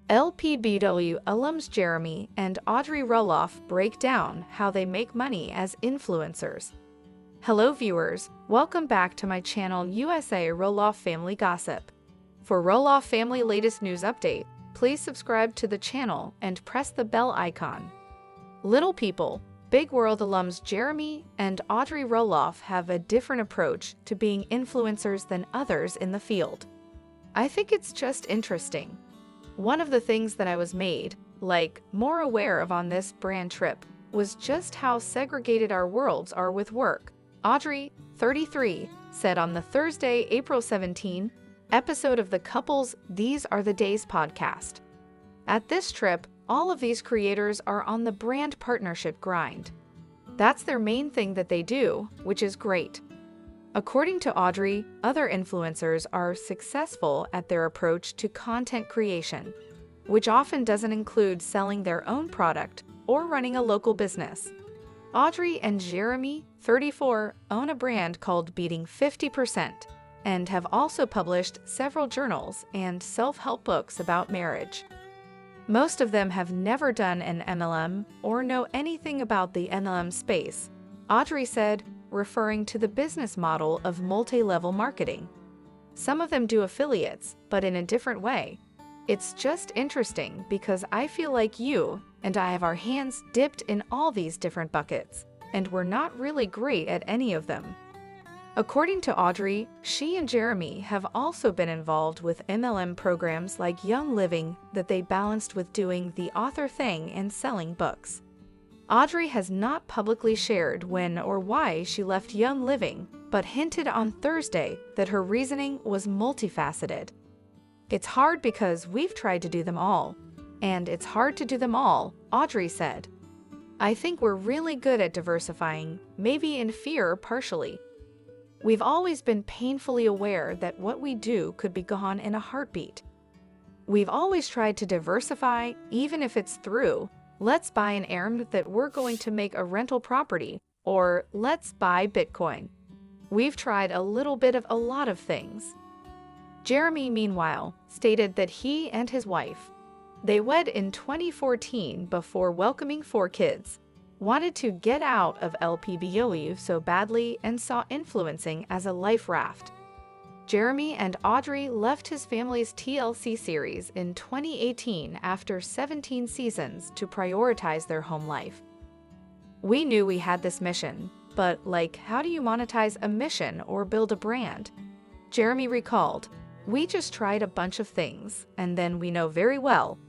LPBW alums Jeremy and Audrey Roloff break down how they make money as influencers. Hello viewers, welcome back to my channel USA Roloff Family Gossip. For Roloff family latest news update, please subscribe to the channel and press the bell icon. Little people, big world alums Jeremy and Audrey Roloff have a different approach to being influencers than others in the field. I think it's just interesting. One of the things that I was made, more aware of on this brand trip was just how segregated our worlds are with work. Audrey, 33, said on the Thursday, April 17, episode of the couple's These Are the Days podcast. At this trip, all of these creators are on the brand partnership grind. That's their main thing that they do, which is great. According to Audrey, other influencers are successful at their approach to content creation, which often doesn't include selling their own product or running a local business. Audrey and Jeremy, 34, own a brand called Beating 50% and have also published several journals and self-help books about marriage. Most of them have never done an MLM or know anything about the MLM space, Audrey said, referring to the business model of multi-level marketing. Some of them do affiliates, but in a different way. It's just interesting because I feel like you and I have our hands dipped in all these different buckets, and we're not really great at any of them. According to Audrey, she and Jeremy have also been involved with MLM programs like Young Living that they balanced with doing the author thing and selling books. Audrey has not publicly shared when or why she left Young Living, but hinted on Thursday that her reasoning was multifaceted. It's hard because we've tried to do them all, and it's hard to do them all, Audrey said. I think we're really good at diversifying, maybe in fear partially. We've always been painfully aware that what we do could be gone in a heartbeat. We've always tried to diversify, even if it's through, let's buy an errand that we're going to make a rental property, or let's buy Bitcoin. We've tried a little bit of a lot of things. Jeremy, meanwhile, stated that he and his wife, they wed in 2014 before welcoming 4 kids, wanted to get out of LPBW so badly and saw influencing as a life raft. Jeremy and Audrey left his family's TLC series in 2018 after 17 seasons to prioritize their home life. We knew we had this mission, but how do you monetize a mission or build a brand? Jeremy recalled, we just tried a bunch of things, and then we know very well,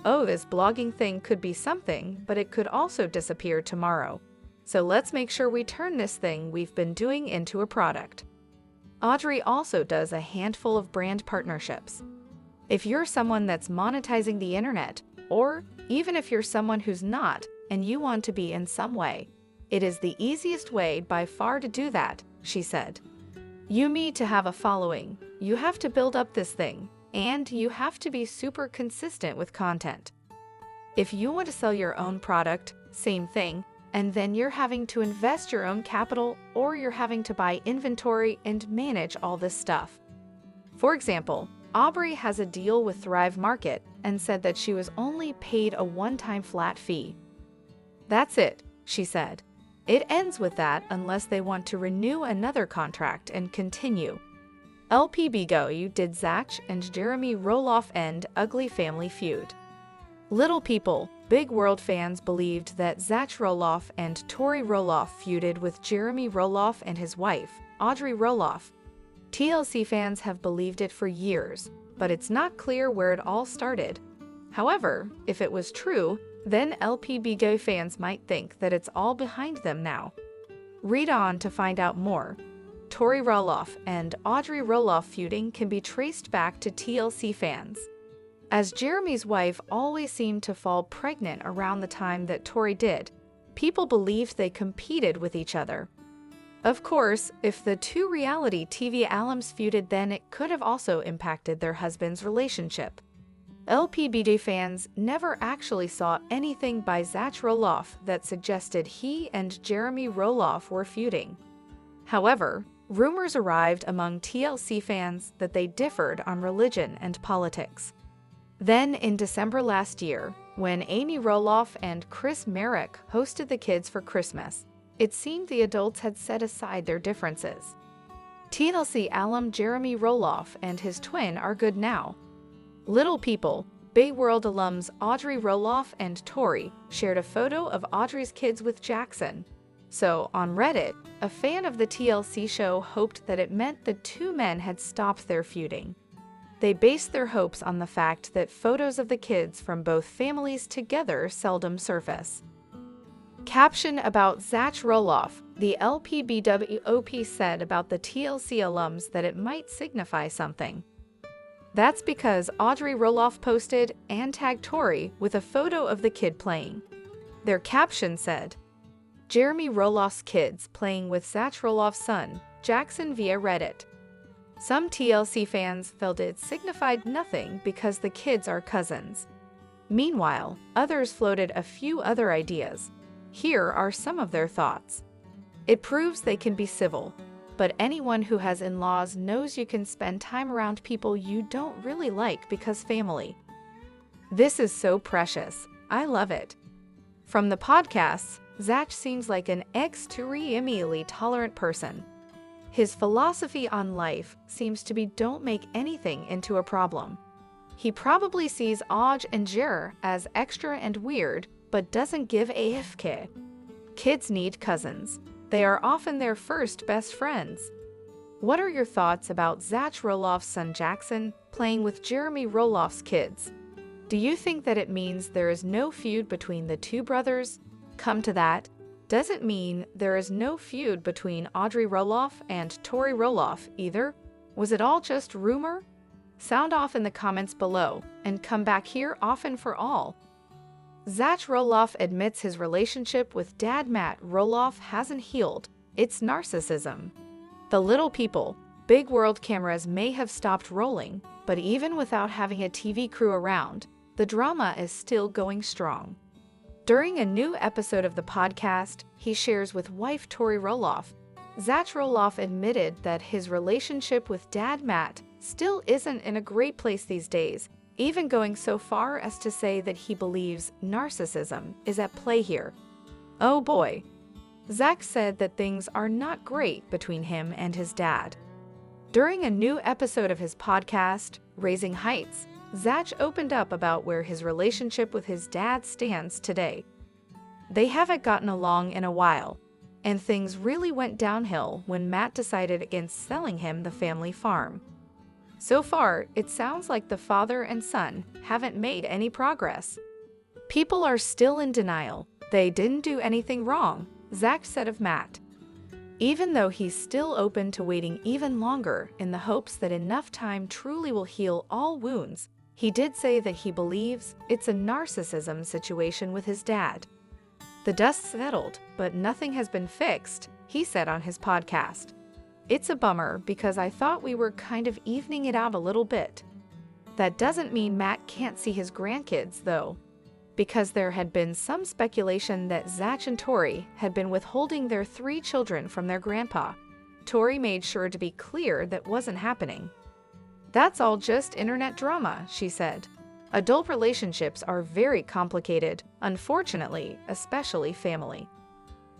oh, this blogging thing could be something, but it could also disappear tomorrow. So let's make sure we turn this thing we've been doing into a product. Audrey also does a handful of brand partnerships. If you're someone that's monetizing the internet, or even if you're someone who's not and you want to be in some way, it is the easiest way by far to do that, she said. You need to have a following, you have to build up this thing, and you have to be super consistent with content. If you want to sell your own product, same thing, and then you're having to invest your own capital or you're having to buy inventory and manage all this stuff. For example, Aubrey has a deal with Thrive Market and said that she was only paid a one-time flat fee. That's it, she said. It ends with that unless they want to renew another contract and continue. LPBW did Zach and Jeremy Roloff end ugly family feud. Little people, big world fans believed that Zach Roloff and Tori Roloff feuded with Jeremy Roloff and his wife, Audrey Roloff. TLC fans have believed it for years, but it's not clear where it all started. However, if it was true, then LPBW fans might think that it's all behind them now. Read on to find out more. Tori Roloff and Audrey Roloff feuding can be traced back to TLC fans, as Jeremy's wife always seemed to fall pregnant around the time that Tori did. People believed they competed with each other. Of course, if the two reality TV alums feuded, then it could have also impacted their husbands' relationship. LPBW fans never actually saw anything by Zach Roloff that suggested he and Jeremy Roloff were feuding. However, rumors arrived among TLC fans that they differed on religion and politics. Then, in December last year, when Amy Roloff and Chris Merrick hosted the kids for Christmas, it seemed the adults had set aside their differences. TLC alum Jeremy Roloff and his twin are good now. Little People, Big World alums Audrey Roloff and Tori shared a photo of Audrey's kids with Jackson. So, on Reddit, a fan of the TLC show hoped that it meant the two men had stopped their feuding. They based their hopes on the fact that photos of the kids from both families together seldom surface. Caption about Zach Roloff, the LPBW OP said about the TLC alums that it might signify something. That's because Audrey Roloff posted and tagged Tori with a photo of the kid playing. Their caption said, "Jeremy Roloff's kids playing with Zach Roloff's son, Jackson via Reddit." Some TLC fans felt it signified nothing because the kids are cousins. Meanwhile, others floated a few other ideas. Here are some of their thoughts. It proves they can be civil, but anyone who has in-laws knows you can spend time around people you don't really like because family. This is so precious. I love it. From the podcasts, Zach seems like an extremely tolerant person. His philosophy on life seems to be don't make anything into a problem. He probably sees Audrey and Jer as extra and weird, but doesn't give a f. Kids need cousins. They are often their first best friends. What are your thoughts about Zach Roloff's son Jackson playing with Jeremy Roloff's kids? Do you think that it means there is no feud between the two brothers? Come to that, does it mean there is no feud between Audrey Roloff and Tori Roloff either? Was it all just rumor? Sound off in the comments below and come back here often for all. Zach Roloff admits his relationship with dad Matt Roloff hasn't healed. It's narcissism. The Little People, Big World cameras may have stopped rolling, but even without having a TV crew around, the drama is still going strong. During a new episode of the podcast he shares with wife Tori Roloff, Zach Roloff admitted that his relationship with dad Matt still isn't in a great place these days, even going so far as to say that he believes narcissism is at play here. Oh boy. Zach said that things are not great between him and his dad. During a new episode of his podcast, Raising Heights, Zach opened up about where his relationship with his dad stands today. They haven't gotten along in a while, and things really went downhill when Matt decided against selling him the family farm. So far, it sounds like the father and son haven't made any progress. People are still in denial. They didn't do anything wrong, Zach said of Matt. Even though he's still open to waiting even longer in the hopes that enough time truly will heal all wounds, he did say that he believes it's a narcissism situation with his dad. The dust settled, but nothing has been fixed, he said on his podcast. It's a bummer because I thought we were kind of evening it out a little bit. That doesn't mean Matt can't see his grandkids, though, because there had been some speculation that Zach and Tori had been withholding their 3 children from their grandpa. Tori made sure to be clear that wasn't happening. That's all just internet drama, she said. Adult relationships are very complicated, unfortunately, especially family.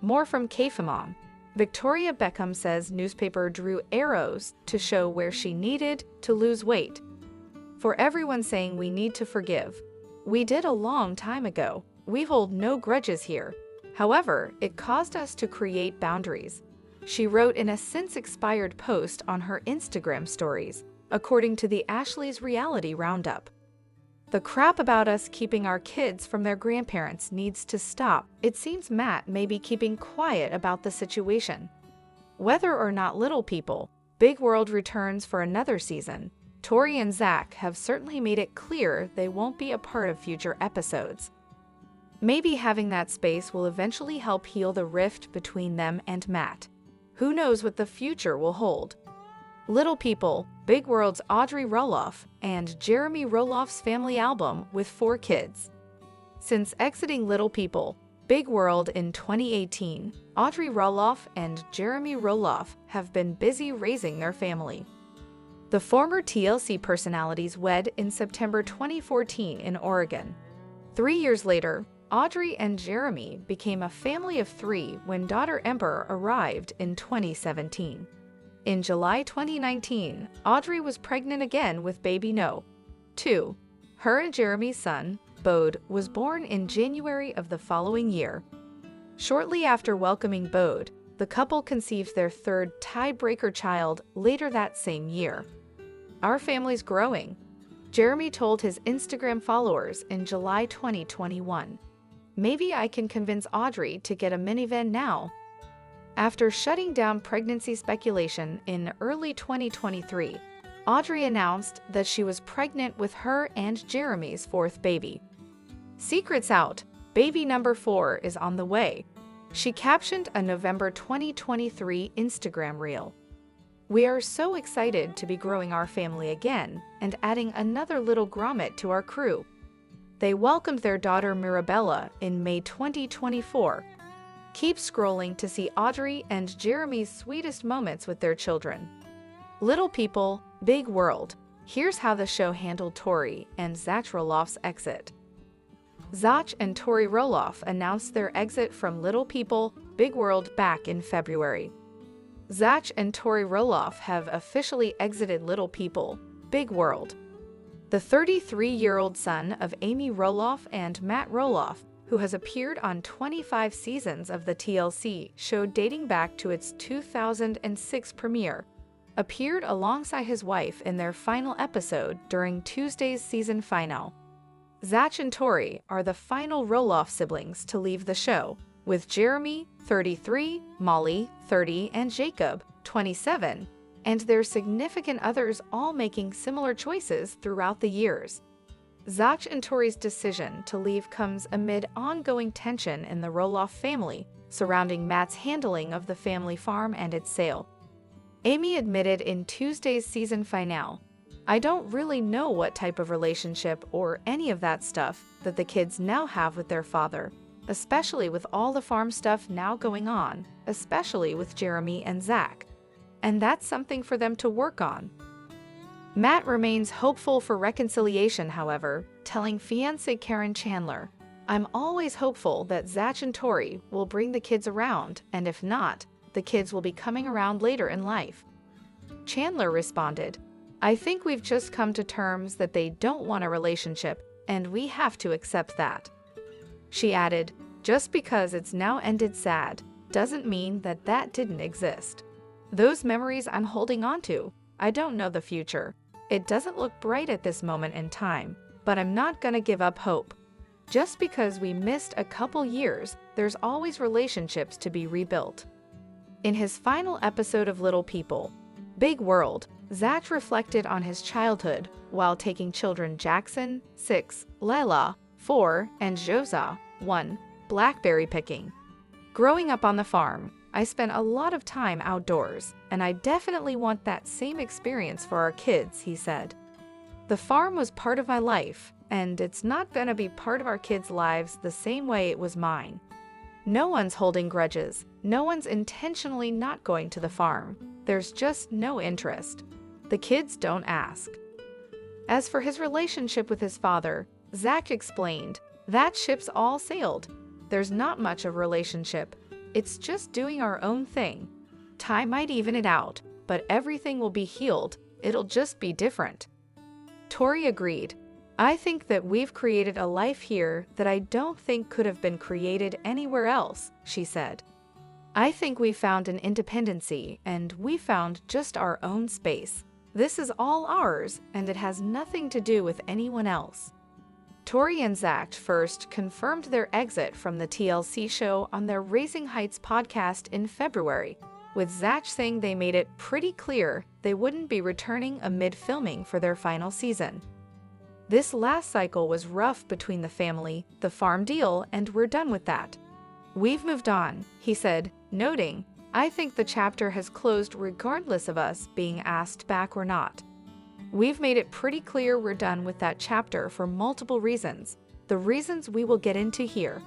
More from KFMOM. Victoria Beckham says newspaper drew arrows to show where she needed to lose weight. For everyone saying we need to forgive. We did a long time ago. We hold no grudges here. However, it caused us to create boundaries. She wrote in a since-expired post on her Instagram stories, according to the Ashley's Reality Roundup. The crap about us keeping our kids from their grandparents needs to stop. It seems Matt may be keeping quiet about the situation. Whether or not Little People, Big World returns for another season, Tori and Zach have certainly made it clear they won't be a part of future episodes. Maybe having that space will eventually help heal the rift between them and Matt. Who knows what the future will hold? Little People, Big World's Audrey Roloff and Jeremy Roloff's family album with 4 kids. Since exiting Little People, Big World in 2018, Audrey Roloff and Jeremy Roloff have been busy raising their family. The former TLC personalities wed in September 2014 in Oregon. 3 years later, Audrey and Jeremy became a family of 3 when daughter Ember arrived in 2017. In July 2019, Audrey was pregnant again with baby No. 2. Her and Jeremy's son, Bode, was born in January of the following year. Shortly after welcoming Bode, the couple conceived their 3rd tiebreaker child later that same year. "Our family's growing," Jeremy told his Instagram followers in July 2021. "Maybe I can convince Audrey to get a minivan now." After shutting down pregnancy speculation in early 2023, Audrey announced that she was pregnant with her and Jeremy's 4th baby. "Secret's out, baby number 4 is on the way," she captioned a November 2023 Instagram reel. "We are so excited to be growing our family again and adding another little grommet to our crew." They welcomed their daughter Mirabella in May 2024. Keep scrolling to see Audrey and Jeremy's sweetest moments with their children. Little People, Big World. Here's how the show handled Tori and Zach Roloff's exit. Zach and Tori Roloff announced their exit from Little People, Big World back in February. Zach and Tori Roloff have officially exited Little People, Big World. The 33-year-old son of Amy Roloff and Matt Roloff, who has appeared on 25 seasons of the TLC show dating back to its 2006 premiere, appeared alongside his wife in their final episode during Tuesday's season finale. Zach and Tori are the final Roloff siblings to leave the show, with Jeremy, 33, Molly, 30, and Jacob, 27, and their significant others all making similar choices throughout the years. Zach and Tori's decision to leave comes amid ongoing tension in the Roloff family surrounding Matt's handling of the family farm and its sale. Amy admitted in Tuesday's season finale, "I don't really know what type of relationship or any of that stuff that the kids now have with their father, especially with all the farm stuff now going on, especially with Jeremy and Zach. And that's something for them to work on." Matt remains hopeful for reconciliation, however, telling fiancée Karen Chandler, "I'm always hopeful that Zach and Tori will bring the kids around, and if not, the kids will be coming around later in life." Chandler responded, "I think we've just come to terms that they don't want a relationship, and we have to accept that." She added, "Just because it's now ended sad doesn't mean that that didn't exist. Those memories I'm holding on to. I don't know the future. It doesn't look bright at this moment in time, but I'm not gonna give up hope. Just because we missed a couple years, there's always relationships to be rebuilt." In his final episode of Little People, Big World, Zach reflected on his childhood while taking children Jackson, 6, Layla, 4, and Josa, 1, blackberry picking. "Growing up on the farm, I spent a lot of time outdoors, and I definitely want that same experience for our kids," he said. "The farm was part of my life, and it's not gonna be part of our kids' lives the same way it was mine. No one's holding grudges. No one's intentionally not going to the farm. There's just no interest. The kids don't ask." As for his relationship with his father, Zach explained, "That ship's all sailed. There's not much of a relationship. It's just doing our own thing. Time might even it out, but everything will be healed. It'll just be different." Tori agreed, "I think that we've created a life here that I don't think could have been created anywhere else," she said. "I think we found an independency, and we found just our own space. This is all ours, and it has nothing to do with anyone else." Tori and Zach first confirmed their exit from the TLC show on their Raising Heights podcast in February, with Zach saying they made it pretty clear they wouldn't be returning amid filming for their final season. "This last cycle was rough between the family, the farm deal, and we're done with that. We've moved on," he said, noting, "I think the chapter has closed regardless of us being asked back or not. We've made it pretty clear we're done with that chapter for multiple reasons, the reasons we will get into here."